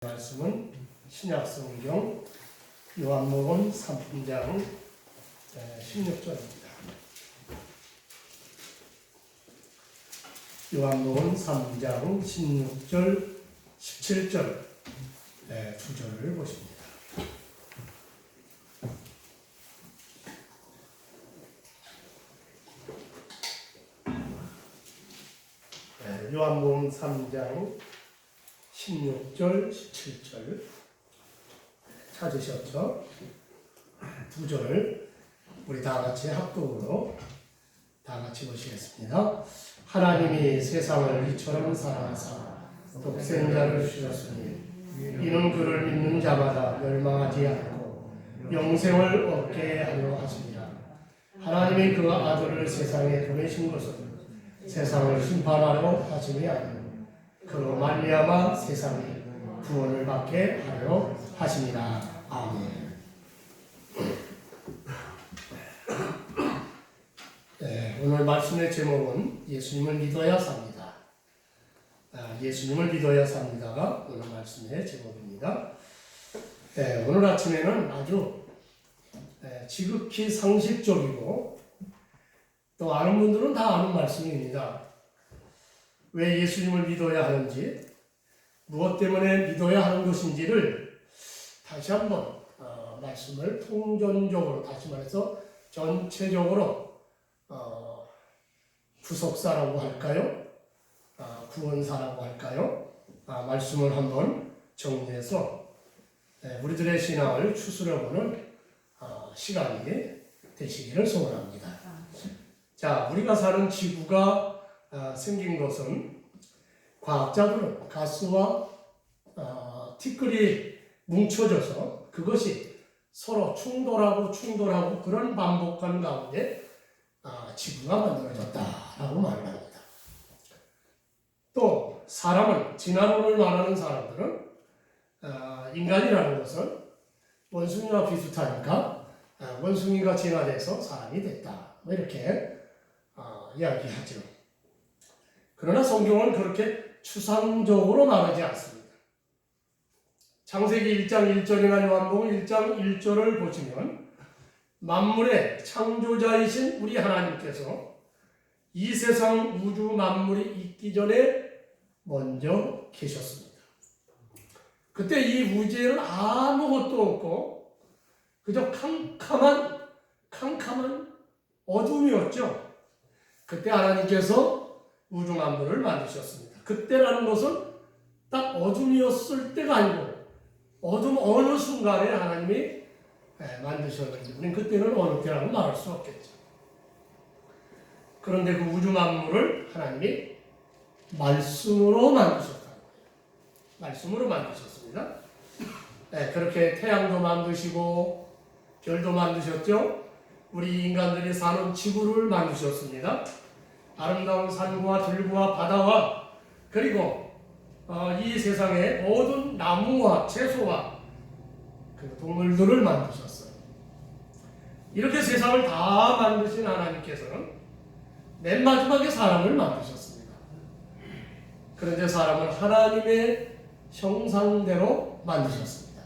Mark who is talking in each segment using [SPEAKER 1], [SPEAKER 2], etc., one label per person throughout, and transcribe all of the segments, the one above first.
[SPEAKER 1] 말씀은 신약성경 요한복음 3장 16절입니다. 요한복음 3장 16절, 17절 두 절을 보십니다. 요한복음 3장 16절, 17절 찾으셨죠? 두 절 우리 다 같이 합독으로 다 같이 보시겠습니다. 하나님이 세상을 이처럼 사랑하사 독생자를 주셨으니 이는 그를 믿는 자마다 멸망하지 않고 영생을 얻게 하려 하십니다. 하나님이 그 아들을 세상에 보내신 것은 세상을 심판하려 하심이 아니요 그로 말미암아 세상이 구원을 받게 하려 하십니다. 아멘. 오늘 말씀의 제목은 예수님을 믿어야 삽니다. 예수님을 믿어야 삽니다가 오늘 말씀의 제목입니다. 오늘 아침에는 아주 지극히 상식적이고 또 아는 분들은 다 아는 말씀입니다. 왜 예수님을 믿어야 하는지, 무엇 때문에 믿어야 하는 것인지를 다시 한번 말씀을 통전적으로, 다시 말해서 전체적으로 구속사라고 할까요? 구원사라고 할까요? 말씀을 한번 정리해서 우리들의 신앙을 추스려보는 시간이 되시기를 소원합니다. 자, 우리가 사는 지구가 생긴 것은 과학자들은 가스와 티끌이 뭉쳐져서 그것이 서로 충돌하고 그런 반복한 가운데 지구가 만들어졌다라고 말을 합니다. 또 사람은, 진화론을 말하는 사람들은 인간이라는 것은 원숭이와 비슷하니까 원숭이가 진화돼서 사람이 됐다, 뭐 이렇게 이야기하죠. 그러나 성경은 그렇게 추상적으로 말하지 않습니다. 창세기 1장 1절이나 요한복음 1장 1절을 보시면 만물의 창조자이신 우리 하나님께서 이 세상 우주 만물이 있기 전에 먼저 계셨습니다. 그때 이 우주에는 아무것도 없고 그저 캄캄한 어둠이었죠. 그때 하나님께서 우주 만물을 만드셨습니다. 그때라는 것은 딱 어둠이었을 때가 아니고 어둠 어느 순간에 하나님이 만드셨는지 우리는 그때는 어느 때라고 말할 수 없겠죠. 그런데 그 우주 만물을 하나님이 말씀으로 만드셨다는 거예요. 말씀으로 만드셨습니다. 그렇게 태양도 만드시고 별도 만드셨죠. 우리 인간들이 사는 지구를 만드셨습니다. 아름다운 산과 들과 바다와 그리고 이 세상의 모든 나무와 채소와 그 동물들을 만드셨어요. 이렇게 세상을 다 만드신 하나님께서는 맨 마지막에 사람을 만드셨습니다. 그런데 사람은 하나님의 형상대로 만드셨습니다.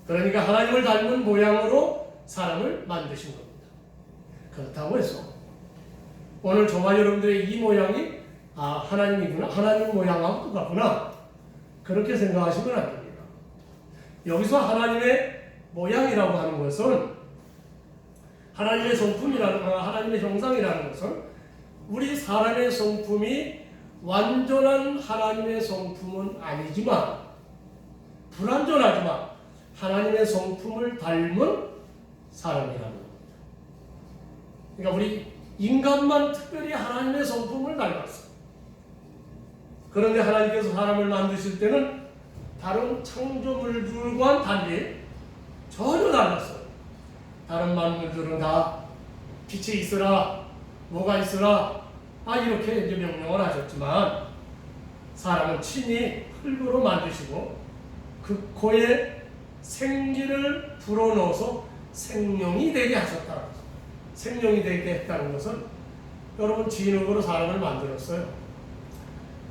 [SPEAKER 1] 그러니까 하나님을 닮은 모양으로 사람을 만드신 겁니다. 그렇다고 해서 오늘 저와 여러분들의 이 모양이 하나님이구나, 하나님 모양하고 똑같구나, 그렇게 생각하시면 안 됩니다. 여기서 하나님의 모양이라고 하는 것은 하나님의 하나님의 형상이라는 것은 우리 사람의 성품이 완전한 하나님의 성품은 아니지만 불완전하지만 하나님의 성품을 닮은 사람이라는 겁니다. 그러니까 우리 인간만 특별히 하나님의 성품을 닮았어요. 그런데 하나님께서 사람을 만드실 때는 다른 창조물들과는 달리 전혀 달랐어요. 다른 만물들은 다 빛이 있으라, 뭐가 있으라, 이렇게 이제 명령을 하셨지만 사람은 친히 흙으로 만드시고 그 코에 생기를 불어넣어서 생명이 되게 하셨다는 거죠. 생명이 되게 했다는 것은 여러분 진흙으로 사람을 만들었어요.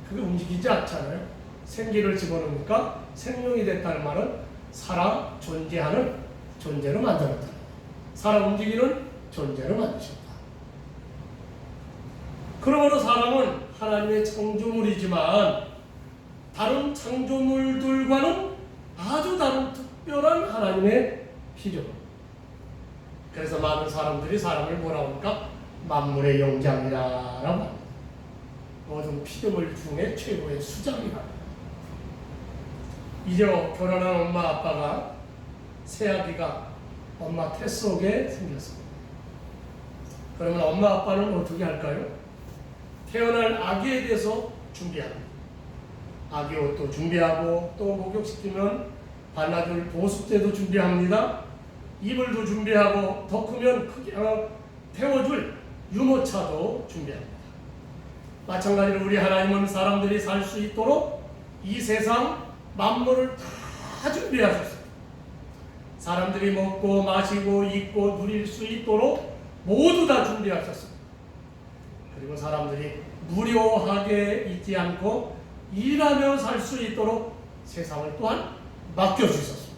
[SPEAKER 1] 그게 움직이지 않잖아요. 생기를 집어넣으니까 생명이 됐다는 말은 살아 존재하는 존재로 만들었다. 살아 움직이는 존재로 만드셨다. 그러므로 사람은 하나님의 창조물이지만 다른 창조물들과는 아주 다른 특별한 하나님의 피조물. 그래서 많은 사람들이 사람을 뭐라고 할까? 만물의 영장이라고 합니다. 모든 피조물 중에 최고의 수장이라. 이제 결혼한 엄마 아빠가 새아기가 엄마 태 속에 생겼습니다. 그러면 엄마 아빠는 어떻게 할까요? 태어날 아기에 대해서 준비합니다. 아기 옷도 준비하고 또 목욕시키면 발라줄 보습제도 준비합니다. 이불도 준비하고 더 크면 태워줄 유모차도 준비합니다. 마찬가지로 우리 하나님은 사람들이 살 수 있도록 이 세상 만물을 다 준비하셨습니다. 사람들이 먹고 마시고 입고 누릴 수 있도록 모두 다 준비하셨습니다. 그리고 사람들이 무료하게 있지 않고 일하며 살 수 있도록 세상을 또한 맡겨주셨습니다.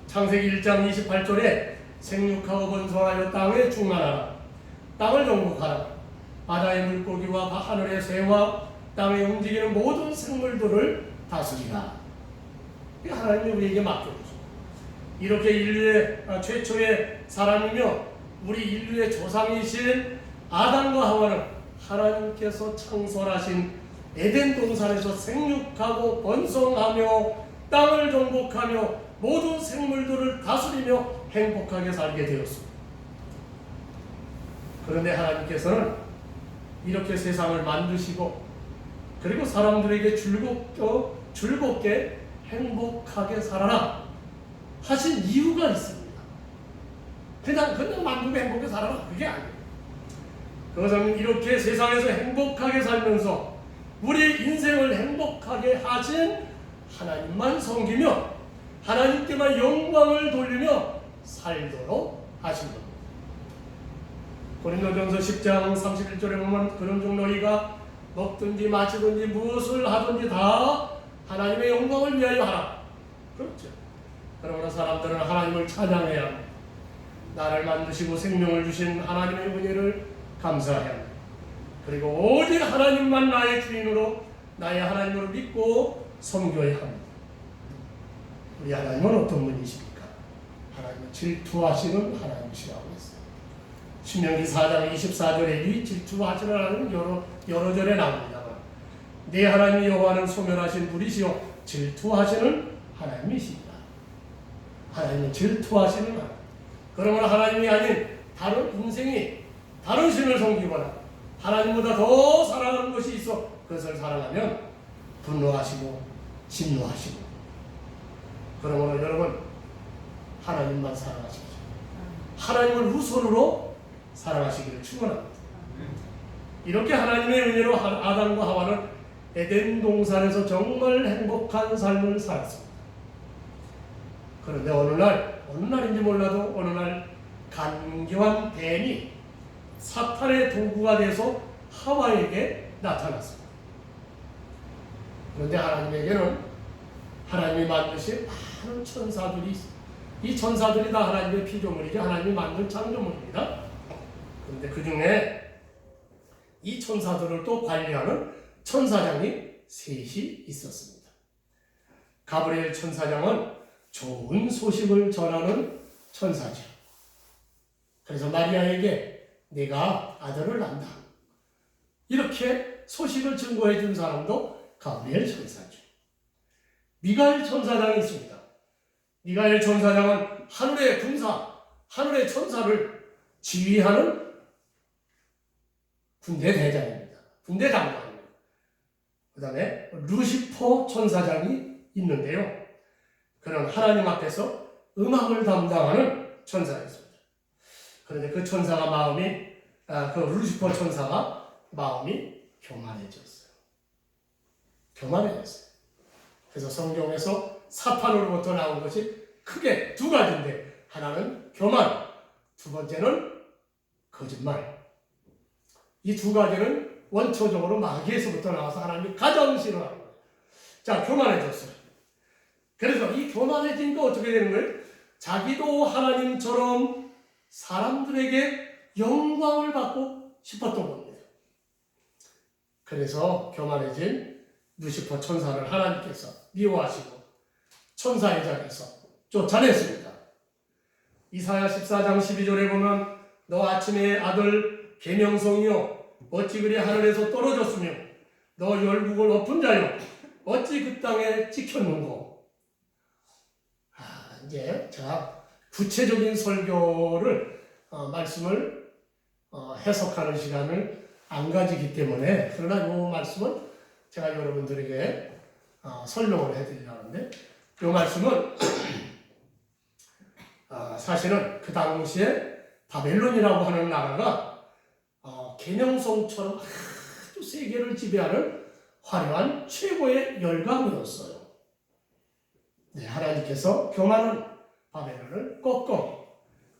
[SPEAKER 1] 창세기 1장 28절에 생육하고 번성하여 땅에 충만하라. 땅을 정복하라. 바다의 물고기와 하늘의 새와 땅에 움직이는 모든 생물들을 다스리라. 하나님이 우리에게 맡겨주셨습니다. 이렇게 인류의 최초의 사람이며 우리 인류의 조상이신 아담과 하와는 하나님께서 창설하신 에덴 동산에서 생육하고 번성하며 땅을 정복하며 모든 생물들을 다스리며 행복하게 살게 되었습니다. 그런데 하나님께서는 이렇게 세상을 만드시고 그리고 사람들에게 즐겁게 행복하게 살아라 하신 이유가 있습니다. 그냥 만들고 행복하게 살아라 그게 아니에요. 그것은 이렇게 세상에서 행복하게 살면서 우리 인생을 행복하게 하신 하나님만 섬기며 하나님께만 영광을 돌리며 살도록 하신 겁니다. 고린도전서 10장 31절에 보면 그런 중 너희가 먹든지 마시든지 무엇을 하든지 다 하나님의 영광을 위하여 하라. 그렇죠. 그러므로 사람들은 하나님을 찬양해야 합니다. 나를 만드시고 생명을 주신 하나님의 은혜를 감사해야 합니다. 그리고 오직 하나님만 나의 주인으로 나의 하나님으로 믿고 섬겨야 합니다. 우리 하나님은 어떤 분이십니까? 하나님은 질투하시는 하나님이시라고 했어요. 신명기 4장 24절에 이 질투하시는 하나님은 여러 절에 나옵니다만 네 하나님 여호와는 소멸하신 분이시요 질투하시는 하나님이십니다. 하나님은 질투하시는 하나님. 그러므로 하나님이 아닌 다른 인생이 다른 신을 섬기거나 하나님보다 더 사랑하는 것이 있어 그것을 사랑하면 분노하시고 진노하시고. 그러므로 여러분 하나님만 사랑하십시오. 하나님을 우선으로 사랑하시기를 축원합니다. 이렇게 하나님의 은혜로 아담과 하와는 에덴 동산에서 정말 행복한 삶을 살았습니다. 그런데 어느 날인지 몰라도 어느 날 간교한 뱀이 사탄의 도구가 돼서 하와에게 나타났습니다. 그런데 하나님에게는 하나님이 만드신 많은 천사들이 있습니다. 이 천사들이 다 하나님의 피조물이죠. 하나님이 만든 창조물입니다. 그런데 그 중에 이 천사들을 또 관리하는 천사장이 셋이 있었습니다. 가브리엘 천사장은 좋은 소식을 전하는 천사죠. 그래서 마리아에게 내가 아들을 낳는다 이렇게 소식을 증거해 준 사람도 가브리엘 천사죠. 미가엘 천사장이 있습니다. 미가엘 천사장은 하늘의 군사, 하늘의 천사를 지휘하는 군대 대장입니다. 군대 장관입니다. 그 다음에 루시퍼 천사장이 있는데요. 그는 하나님 앞에서 음악을 담당하는 천사였습니다. 그런데 그 천사가 그 루시퍼 천사가 마음이 교만해졌어요. 교만해졌어요. 그래서 성경에서 사탄으로부터 나온 것이 크게 두 가지인데 하나는 교만, 두 번째는 거짓말. 이 두 가지는 원초적으로 마귀에서부터 나와서 하나님이 가장 싫어하는 거예요. 자, 교만해졌어요. 그래서 이 교만해진 거 어떻게 되는 거예요? 자기도 하나님처럼 사람들에게 영광을 받고 싶었던 겁니다. 그래서 교만해진 루시퍼 천사를 하나님께서 미워하시고 천사의 자리에서 쫓아냈습니다. 이사야 14장 12절에 보면 너 아침의 아들 계명성이여 어찌 그리 하늘에서 떨어졌으며 너 열국을 엎은 자여 어찌 그 땅에 찍혔는고. 이제 제가 구체적인 설교를 말씀을 해석하는 시간을 안 가지기 때문에, 그러나 이 말씀은 제가 여러분들에게 설명을 해드리려는데, 이 말씀은 사실은 그 당시에 바벨론이라고 하는 나라가 계명성처럼 아주 세계를 지배하는 화려한 최고의 열강이었어요. 네, 하나님께서 교만한 바벨론을 꺾어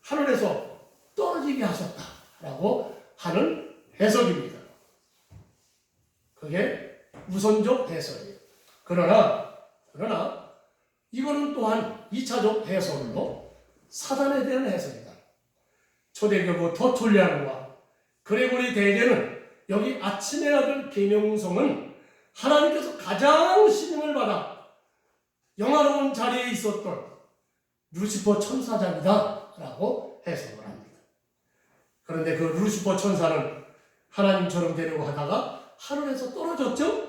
[SPEAKER 1] 하늘에서 떨어지게 하셨다라고 하는 해석입니다. 그게 우선적 해석이에요. 그러나 이거는 또한 2차적 해석으로 사단에 대한 해석이다. 초대교부 터툴리안과 그레고리 대제는 여기 아침의 아들 계명성은 하나님께서 가장 신임을 받아 영화로운 자리에 있었던 루시퍼 천사장이다 라고 해석을 합니다. 그런데 그 루시퍼 천사는 하나님처럼 되려고 하다가 하늘에서 떨어졌죠?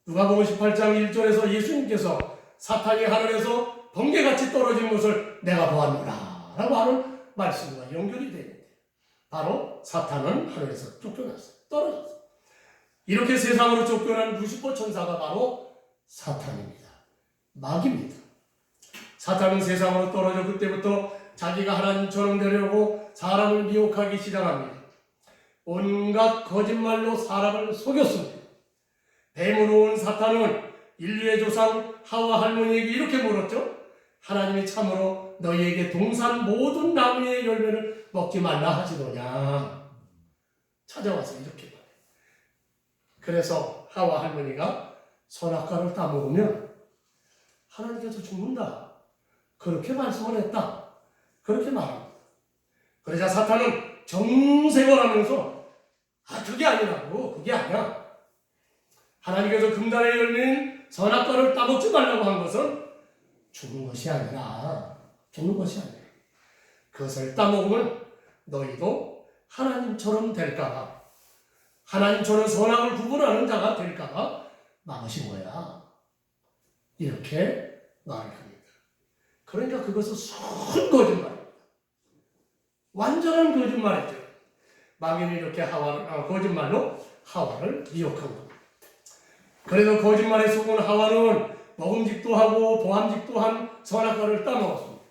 [SPEAKER 1] 누가복음 18장 1절에서 예수님께서 사탄이 하늘에서 번개같이 떨어진 것을 내가 보았노라 라고 하는 말씀과 연결이 되는데, 바로 사탄은 하늘에서 쫓겨났어요. 떨어졌어요. 이렇게 세상으로 쫓겨난 루시퍼 천사가 바로 사탄입니다. 마귀입니다. 사탄은 세상으로 떨어져 그때부터 자기가 하나님처럼 되려고 사람을 미혹하기 시작합니다. 온갖 거짓말로 사람을 속였습니다. 뱀으로 온 사탄은 인류의 조상 하와 할머니에게 이렇게 물었죠. 하나님이 참으로 너희에게 동산 모든 나무의 열매를 먹지 말라 하시더냐. 찾아와서 이렇게 말해요. 그래서 하와 할머니가 선악과를 따먹으면 하나님께서 죽는다, 그렇게 말씀을 했다, 그렇게 말합니다. 그러자 사탄은 정색을 하면서 그게 아니라고, 그게 아니야. 하나님께서 금단에 열린 선악과를 따먹지 말라고 한 것은 죽는 것이 아니라 그것을 따먹으면 너희도 하나님처럼 될까봐, 하나님처럼 선악을 구분하는 자가 될까봐 막으신 거야. 이렇게 말을 합니다. 그러니까 그것은 순 거짓말입니다. 완전한 거짓말이죠. 마귀는 이렇게 거짓말로 하와를 미혹한 겁니다. 그래서 거짓말에 속은 하와는 먹음직도 하고 보암직도 한 선악과를 따먹었습니다.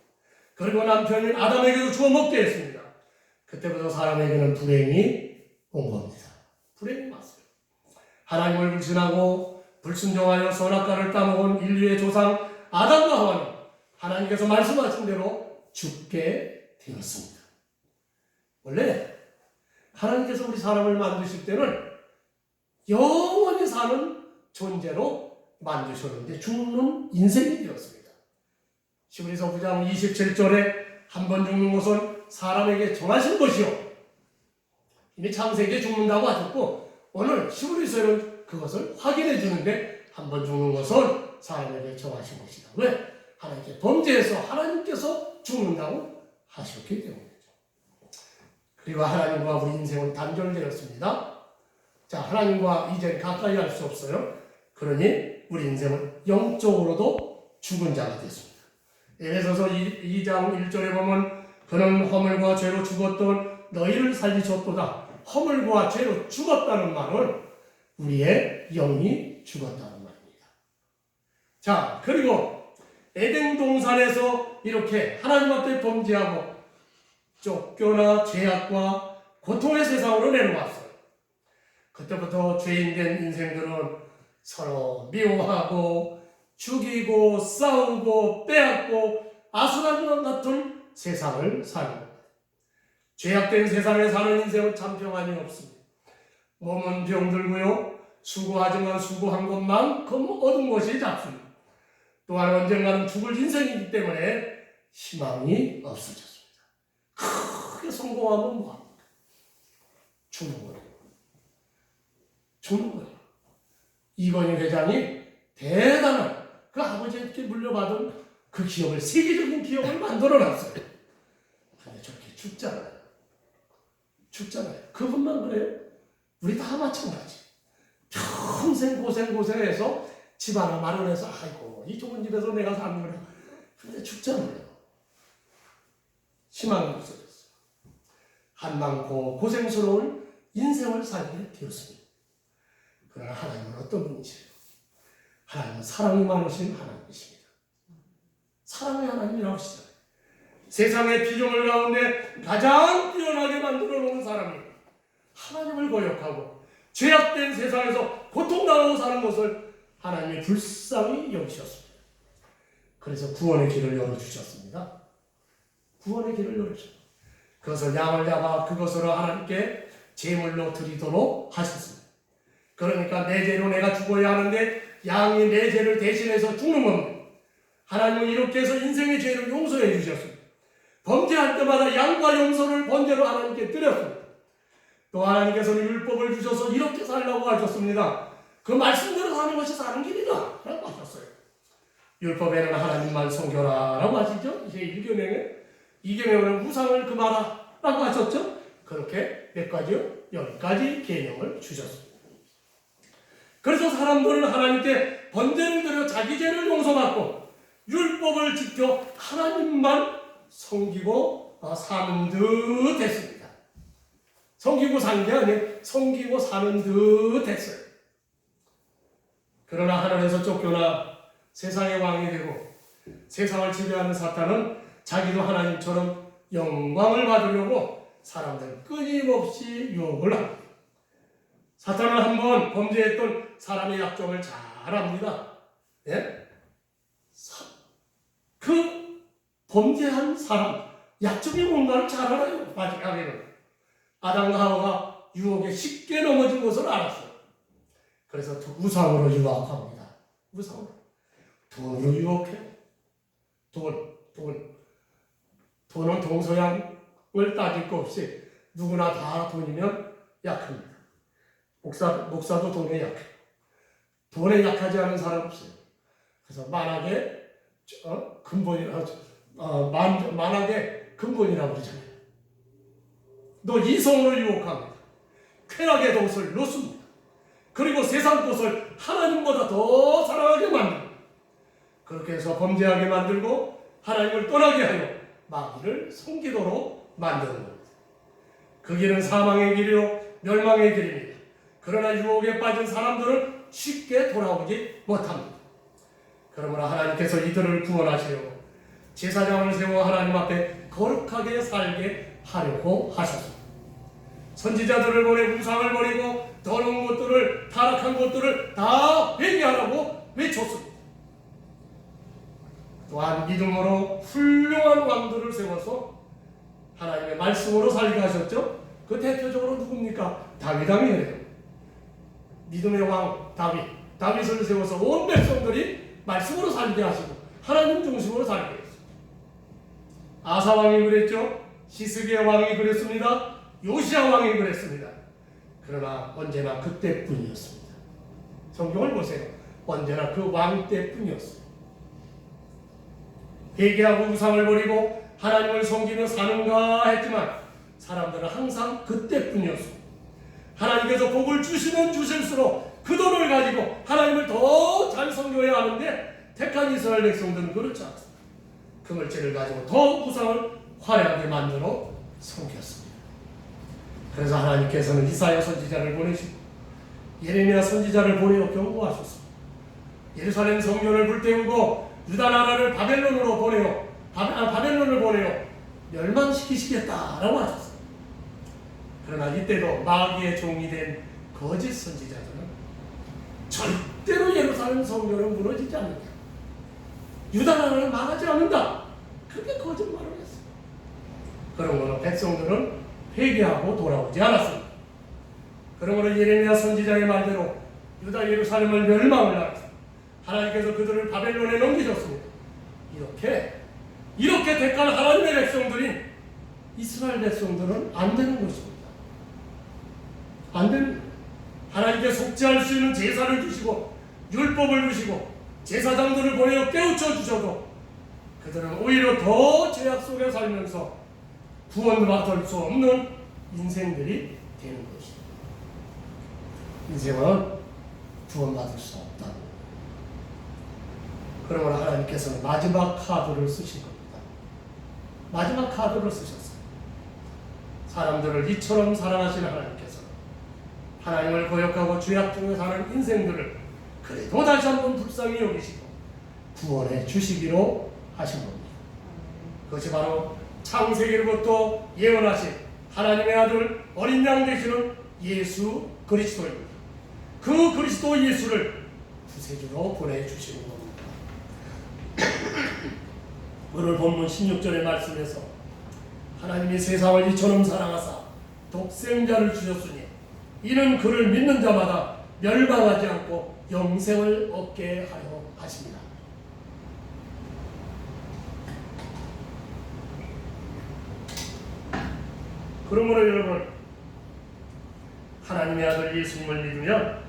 [SPEAKER 1] 그리고 남편인 아담에게도 주워 먹게 했습니다. 그때부터 사람에게는 불행이 온 겁니다. 불행이 왔어요. 하나님을 불신하고 불순종하여 선악과를 따먹은 인류의 조상 아담과 하와는 하나님께서 말씀하신 대로 죽게 되었습니다. 원래 하나님께서 우리 사람을 만드실 때는 영원히 사는 존재로 만드셨는데 죽는 인생이 되었습니다. 히브리서 9장 27절에 한 번 죽는 것은 사람에게 정하신 것이요, 이미 창세기에 죽는다고 하셨고, 오늘 히브리서는 그것을 확인해 주는데 한 번 죽는 것은 사람에게 정하신 것이다. 왜? 하나님께 범죄해서 하나님께서 죽는다고 하셨기 때문이죠. 그리고 하나님과 우리 인생은 단절되었습니다. 자, 하나님과 이제 가까이 할 수 없어요. 그러니 우리 인생은 영적으로도 죽은 자가 됐습니다. 에베소서 2장 1절에 보면 그는 허물과 죄로 죽었던 너희를 살리셨도다. 허물과 죄로 죽었다는 말은 우리의 영이 죽었다는 말입니다. 자, 그리고 에덴 동산에서 이렇게 하나님 앞에 범죄하고 쫓겨나 죄악과 고통의 세상으로 내려왔어요. 그때부터 죄인된 인생들은 서로 미워하고 죽이고 싸우고 빼앗고 아수라장 같은 세상을 사는 겁니다. 죄악된 세상에 사는 인생은 참 평안이 없습니다. 몸은 병들고요, 수고하지만 수고한 것만큼 얻은 것이 작습니다. 또한 언젠가는 죽을 인생이기 때문에 희망이 없어졌습니다. 크게 성공하면 뭐합니까? 죽는 거예요. 죽는 거예요. 이건희 회장이 대단한 그 아버지한테 물려받은 그 기업을, 세계적인 기업을 만들어놨어요. 근데 저렇게 죽잖아요. 죽잖아요. 그분만 그래요? 우리 다 마찬가지. 평생 고생해서 집 하나 마련해서 아이고 이 좋은 집에서 내가 사는 거야. 근데 죽잖아요. 희망이 없어졌어요. 한많고 고생스러운 인생을 살게 되었습니다. 그러나 하나님은 어떤 분이세요? 하나님은 사랑이 많으신 하나님이십니다. 사랑의 하나님이라고 하시잖아요. 세상의 피조물 가운데 가장 뛰어나게 만들어 놓은 사람이 하나님을 거역하고 죄악된 세상에서 고통당하고 사는 것을 하나님이 불쌍히 여기셨습니다. 그래서 구원의 길을 열어주셨습니다. 구원의 길을 열어주셨습니다. 그것을 양을 잡아 그것으로 하나님께 제물로 드리도록 하셨습니다. 그러니까 내 죄로 내가 죽어야 하는데 양이 내 죄를 대신해서 죽는 겁니다. 하나님은 이렇게 해서 인생의 죄를 용서해 주셨습니다. 범죄할 때마다 양과 용서를 번제로 하나님께 드렸습니다. 또 하나님께서는 율법을 주셔서 이렇게 살라고 하셨습니다. 그 말씀대로 사는 것이 사는 길이다 라고 하셨어요. 율법에는 하나님만 섬겨라 라고 하시죠. 이제 1계명에 2계명에는 우상을 금하라 라고 하셨죠. 그렇게 몇 가지요? 10가지 계명을 주셨습니다. 그래서 사람들은 하나님께 번제를 드려 자기 죄를 용서받고 율법을 지켜 하나님만 섬기고 사는 듯 했습니다. 섬기고 산 게 아니에요. 섬기고 사는 듯 했어요. 그러나 하늘에서 쫓겨나 세상의 왕이 되고 세상을 지배하는 사탄은 자기도 하나님처럼 영광을 받으려고 사람들 끊임없이 유혹을 합니다. 사탄은 한번 범죄했던 사람의 약점을 잘 압니다. 예? 그 범죄한 사람 약점이 뭔가를 잘 알아요. 마지막에는 아담과 하와가 유혹에 쉽게 넘어진 것을 알았어요. 그래서 우상으로 유혹합니다. 우상으로. 돈으로 유혹해요. 돈은 동서양을 따질 것 없이 누구나 다 돈이면 약합니다. 목사도 돈에 약해요. 돈에 약하지 않은 사람 없어요. 그래서 만악의 근본이라고 그러잖아요. 너 이성으로 유혹합니다. 쾌락의 돛을 놓습니다. 그리고 세상 것을 하나님보다 더 사랑하게 만듭니다. 그렇게 해서 범죄하게 만들고 하나님을 떠나게 하여 마귀를 섬기도록 만드는 겁니다. 그 길은 사망의 길이요 멸망의 길입니다. 그러나 유혹에 빠진 사람들은 쉽게 돌아오지 못합니다. 그러므로 하나님께서 이들을 구원하시려 제사장을 세워 하나님 앞에 거룩하게 살게 하려고 하셨습니다. 선지자들을 보내 우상을 버리고 더러운 것들을, 타락한 것들을 다 회개하라고 외쳤습니다. 또한 믿음으로 훌륭한 왕들을 세워서 하나님의 말씀으로 살게 하셨죠. 그 대표적으로 누굽니까? 다윗 왕이에요. 믿음의 왕 다윗을 세워서 온 백성들이 말씀으로 살게 하시고 하나님 중심으로 살게 했습니다. 아사 왕이 그랬죠. 히스기야 왕이 그랬습니다. 요시야 왕이 그랬습니다. 그러나 언제나 그때뿐이었습니다. 성경을 보세요. 언제나 그 왕 때뿐이었어요. 회개하고 우상을 버리고 하나님을 섬기며 사는가 했지만 사람들은 항상 그때뿐이었습니다. 하나님께서 복을 주시면 주실수록 그 돈을 가지고 하나님을 더 잘 섬겨야 하는데 택한 이스라엘 백성들은 그렇지 않습니다. 그 물질을 가지고 더 우상을 화려하게 만들어 섬겼습니다. 그래서 하나님께서는 이사야 선지자를 보내시고 예레미야 선지자를 보내어 경고하셨습니다. 예루살렘 성전을 불태우고 유다 나라를 바벨론을 보내어 멸망시키시겠다라고 하셨습니다. 그러나 이때도 마귀의 종이 된 거짓 선지자들은 절대로 예루살렘 성전은 무너지지 않는다. 유다 나라를 망하지 않는다. 그렇게 거짓말을 했어요. 그러므로 백성들은 회개하고 돌아오지 않았습니다. 그러므로 예레미야 선지자의 말대로 유다 예루살렘을 멸망을 하셨습니다. 하나님께서 그들을 바벨론에 넘기셨습니다. 이렇게 택한 하나님의 백성들인 이스라엘 백성들은 안 되는 것입니다. 안 됩니다. 하나님께 속죄할 수 있는 제사를 주시고 율법을 주시고 제사장들을 보내어 깨우쳐 주셔도 그들은 오히려 더 죄악 속에 살면서 구원받을 수 없는 인생들이 되는 것입니다. 인생은 구원받을 수 없다. 그러므로 하나님께서는 마지막 카드를 쓰신 겁니다. 마지막 카드를 쓰셨어요. 사람들을 이처럼 사랑하시는 하나님께서 하나님을 거역하고 죄악 중에 사는 인생들을 그래도 다시 한번 불쌍히 여기시고 구원해 주시기로 하신 겁니다. 그것이 바로 창세기로부터 예언하신 하나님의 아들 어린 양 되시는 예수 그리스도입니다. 그 그리스도 예수를 구세주로 보내주시는 겁니다. 오늘 본문 16절의 말씀에서 하나님이 세상을 이처럼 사랑하사 독생자를 주셨으니 이는 그를 믿는 자마다 멸망하지 않고 영생을 얻게 하려 하십니다. 그러므로 여러분, 하나님의 아들 예수님을 믿으면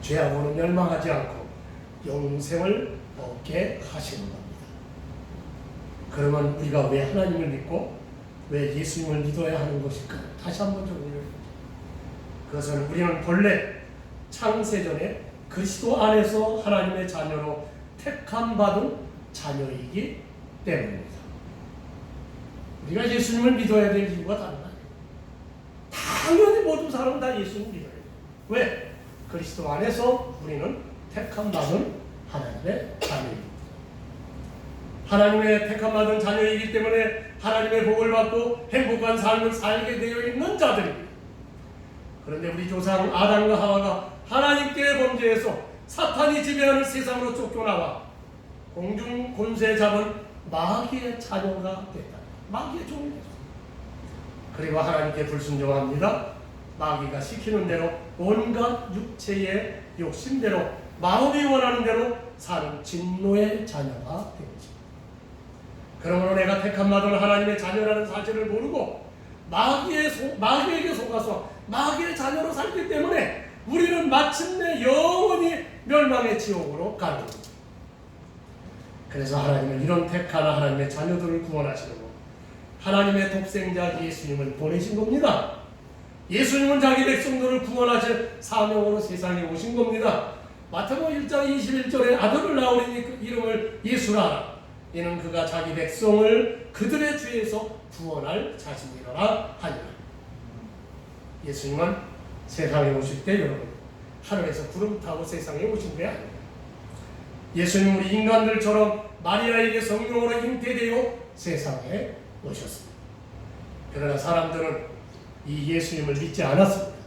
[SPEAKER 1] 죄하고는 멸망하지 않고 영생을 얻게 하시는 겁니다. 그러면 우리가 왜 하나님을 믿고 왜 예수님을 믿어야 하는 것일까? 다시 한번 정리를 해보죠. 그것은 우리는 본래 창세전에 그리스도 안에서 하나님의 자녀로 택함받은 자녀이기 때문입니다. 우리가 예수님을 믿어야 될 이유가 다른 거예요. 당연히 모든 사람은 다 예수님을 믿어야 돼요. 왜? 그리스도 안에서 우리는 택함받은 하나님의 자녀입니다. 하나님의 택함받은 자녀이기 때문에 하나님의 복을 받고 행복한 삶을 살게 되어 있는 자들입니다. 그런데 우리 조상 아담과 하와가 하나님께 범죄해서 사탄이 지배하는 세상으로 쫓겨나와 공중 권세 잡은 마귀의 자녀가 됐다. 마귀의 종이 됐다. 그리고 하나님께 불순종합니다. 마귀가 시키는 대로 온갖 육체의 욕심대로 마음이 원하는 대로 사는 진노의 자녀가 되죠. 그러므로 내가 택함받은 하나님의 자녀라는 사실을 모르고 마귀에게 속아서 마귀의 자녀로 살기 때문에 우리는 마침내 영원히 멸망의 지옥으로 가는 겁니다. 그래서 하나님은 이런 택한 하나님의 자녀들을 구원하시려고 하나님의 독생자 예수님을 보내신 겁니다. 예수님은 자기 백성들을 구원하실 사명으로 세상에 오신 겁니다. 마태복음 1장 21절에 아들을 낳으리니 그 이름을 예수라 하라. 이는 그가 자기 백성을 그들의 죄에서 구원할 자신이라 하니라. 예수님은 세상에 오실 때 여러분 하늘에서 구름 타고 세상에 오신 게 아닙니다. 예수님은 우리 인간들처럼 마리아에게 성령으로 잉태되어 세상에 오셨습니다. 그러나 사람들은 이 예수님을 믿지 않았습니다.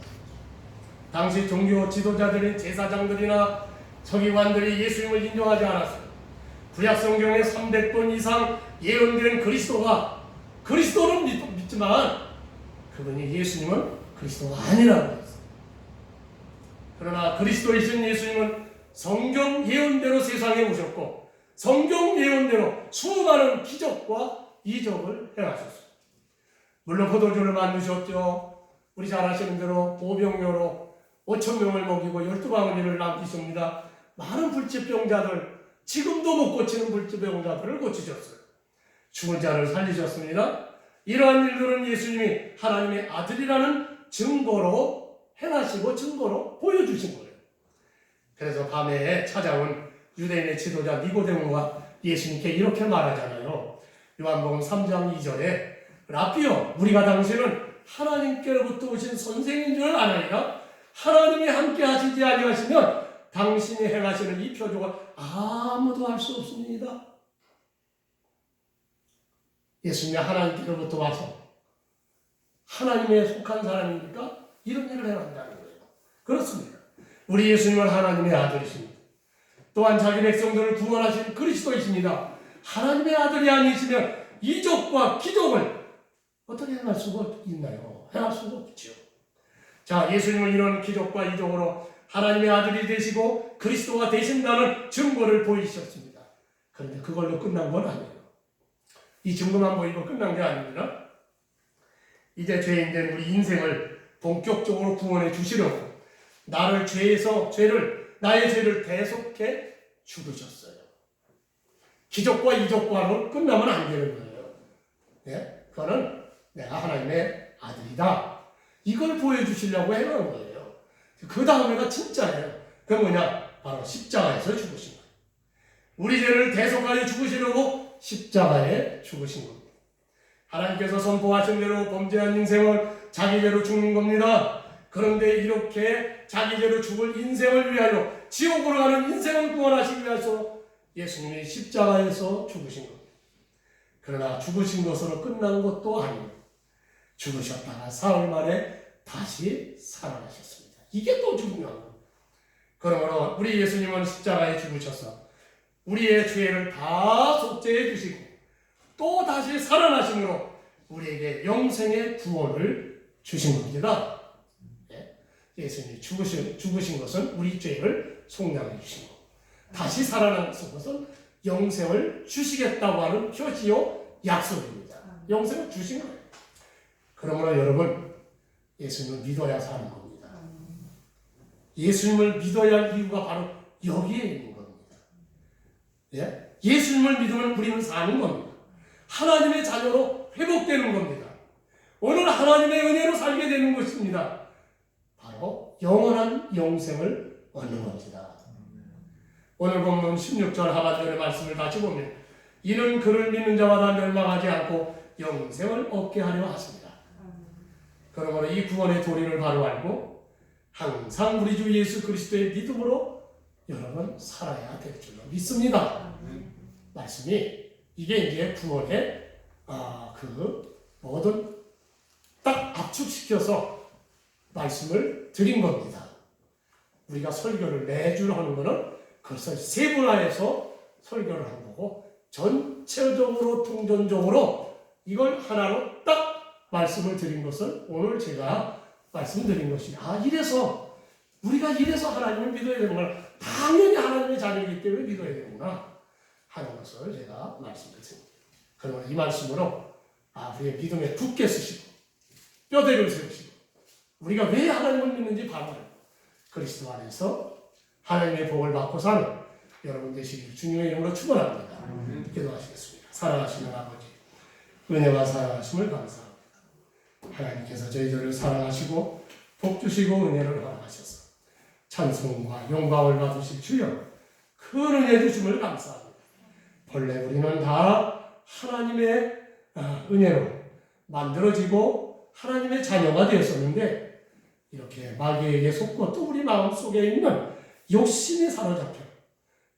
[SPEAKER 1] 당시 종교 지도자들인 제사장들이나 서기관들이 예수님을 인정하지 않았습니다. 구약 성경에 300번 이상 예언된 그리스도는 믿지만 그분이 예수님은 그리스도가 아니라고 했어요. 그러나 그리스도이신 예수님은 성경 예언대로 세상에 오셨고 성경 예언대로 수많은 기적과 이적을 행하셨어요. 물론 포도주를 만드셨죠. 우리 잘 아시는 대로 보병료로 5,000명을 먹이고 12방울이를 남기십니다. 많은 불치병자들, 지금도 못 고치는 불치병자들을 고치셨어요. 죽은 자를 살리셨습니다. 이러한 일들은 예수님이 하나님의 아들이라는 증거로 행하시고 증거로 보여주신 거예요. 그래서 밤에 찾아온 유대인의 지도자 니고데모가 예수님께 이렇게 말하잖아요. 요한복음 3장 2절에 라피요, 우리가 당신은 하나님께로부터 오신 선생인 줄 아나이까 하나님이 함께 하시지 아니하시면 당신이 행하시는 이 표적을 아무도 알 수 없습니다. 예수님이 하나님께로부터 와서 하나님에 속한 사람이니까 이런 일을 해간다는 거예요. 그렇습니다. 우리 예수님은 하나님의 아들이십니다. 또한 자기 백성들을 구원하신 그리스도이십니다. 하나님의 아들이 아니시면 이적과 기적을 어떻게 행할 수가 있나요? 행할 수가 없죠. 자, 예수님은 이런 기적과 이적으로 하나님의 아들이 되시고 그리스도가 되신다는 증거를 보이셨습니다. 그런데 그걸로 끝난 건 아니에요. 이 증거만 보이고 끝난 게 아닙니다. 이제 죄인된 우리 인생을 본격적으로 구원해 주시려고 나의 죄를 대속해 죽으셨어요. 기적과 이적과로 끝나면 안 되는 거예요. 네? 그거는 내가 하나님의 아들이다. 이걸 보여주시려고 해놓은 거예요. 그 다음에가 진짜예요. 그게 뭐냐? 바로 십자가에서 죽으신 거예요. 우리 죄를 대속하여 죽으시려고 십자가에 죽으신 겁니다. 하나님께서 선포하신 대로 범죄한 인생은 자기 죄로 죽는 겁니다. 그런데 이렇게 자기 죄로 죽을 인생을 위하여 지옥으로 가는 인생을 구원하시기 위해서 예수님이 십자가에서 죽으신 겁니다. 그러나 죽으신 것으로 끝난 것도 아니에요. 죽으셨다가 사흘 만에 다시 살아나셨습니다. 이게 또 중요한 겁니다. 그러므로 우리 예수님은 십자가에 죽으셔서 우리의 죄를 다 속죄해 주시고 또 다시 살아나심으로 우리에게 영생의 구원을 주신 겁니다. 예수님이 죽으신 것은 우리 죄를 속량해 주신 것. 다시 살아나신 것은 영생을 주시겠다고 하는 표시요 약속입니다. 영생을 주신 거예요. 그러므로 여러분, 예수님을 믿어야 사는 겁니다. 예수님을 믿어야 할 이유가 바로 여기에 있는 겁니다. 예? 예수님을 믿으면 우리는 사는 겁니다. 하나님의 자녀로 회복되는 겁니다. 오늘 하나님의 은혜로 살게 되는 것입니다. 바로 영원한 영생을 얻는 겁니다. 오늘 본문 16절 하반절의 말씀을 다시 보면 이는 그를 믿는 자마다 멸망하지 않고 영생을 얻게 하려 하십니다. 그러므로 이 구원의 도리를 바로 알고 항상 우리 주 예수 그리스도의 믿음으로 여러분 살아야 될 줄로 믿습니다. 말씀이 이게 이제 구원의 그 모든 딱 압축시켜서 말씀을 드린 겁니다. 우리가 설교를 매주 하는 것은 그것을 세분화해서 설교를 한 거고 전체적으로 통전적으로 이걸 하나로 딱 말씀을 드린 것은 오늘 제가 말씀드린 것이 이래서 우리가 이래서 하나님을 믿어야 되는구나. 당연히 하나님의 자녀이기 때문에 믿어야 되는구나 하는 것을 제가 말씀드립니다. 그러면 이 말씀으로 우리의 믿음에 굳게 쓰시고 뼈대를 세우시고 우리가 왜 하나님을 믿는지 바로 그리스도 안에서 하나님의 복을 받고 사는 여러분 되시길 주님의 이름으로 축원합니다. 기도하시겠습니다. 사랑하시는 아버지, 은혜와 사랑하심을 감사합니다. 하나님께서 저희들을 사랑하시고 복 주시고 은혜를 허락하셔서 찬송과 영광을 받으실 주여 큰 은혜 주심을 감사합니다. 본래 우리는 다 하나님의 은혜로 만들어지고 하나님의 자녀가 되었었는데 이렇게 마귀에게 속고 또 우리 마음속에 있는 욕심에 사로잡혀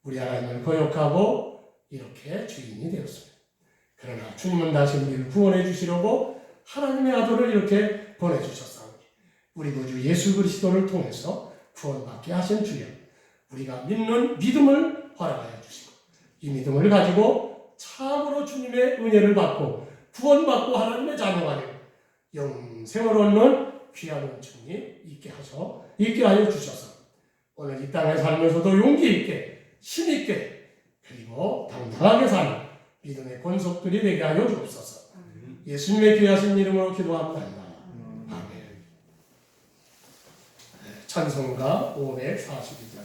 [SPEAKER 1] 우리 하나님을 거역하고 이렇게 주인이 되었습니다. 그러나 주님은 다시 우리를 구원해 주시려고 하나님의 아들을 이렇게 보내주셨사오니 우리 구주 예수 그리스도를 통해서 구원받게 하신 주여 우리가 믿는 믿음을 허락하여 주시고 이 믿음을 가지고 참으로 주님의 은혜를 받고 구원받고 하나님의 자녀가 되고 영생을 얻는 귀한 은총이 있게 하여 주셔서 오늘 이 땅에 살면서도 용기 있게 힘 있게 그리고 당당하게 사는 믿음의 권속들이 되게 하여 주옵소서. 예수님의 귀하신 이름으로 기도합니다. 아멘. 찬송가 542장